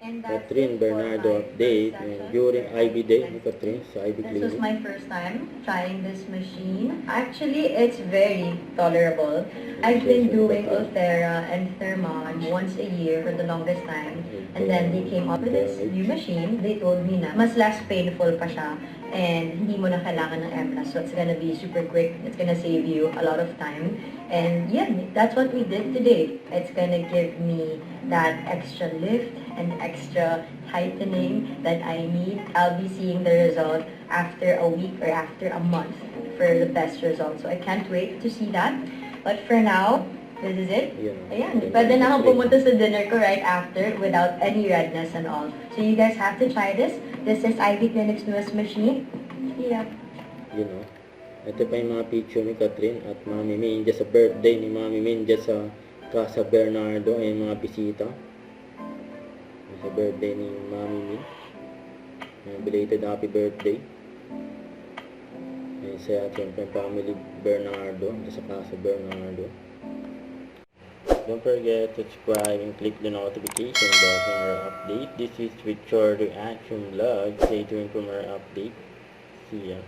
Catherine Bernardo update during IB Day ni Catherine sa IB This was Clinic. my first time trying this machine. Actually, it's very tolerable. I've been doing Ulthera and Thermon once a year for the longest time. And then they came up with this new machine. They told me na mas less painful pa siya and hindi mo na kailangan ng EMLA. So it's gonna be super quick. It's gonna save you a lot of time. And yeah, that's what we did today. It's gonna give me that extra lift and extra tightening that I need. I'll be seeing the result after a week or after a month for the best result. So I can't wait to see that. But for now, this is it. Ayan, pwede na akong pumunta sa dinner ko right after without any redness and all. So you guys have to try this. This is IB Clinic's newest machine. Yeah. You know, ito pa yung mga picture ni Catherine at Mami Minja sa birthday ni Mami Minja sa Casa Bernardo. Ay mga bisita sa birthday ni Mami Min. Belated happy birthday. Ay sa siyempre family Bernardo sa Casa Bernardo. Don't forget to subscribe and click the notification bell for more update. This is with short reaction vlog. Stay tuned for more update. See ya.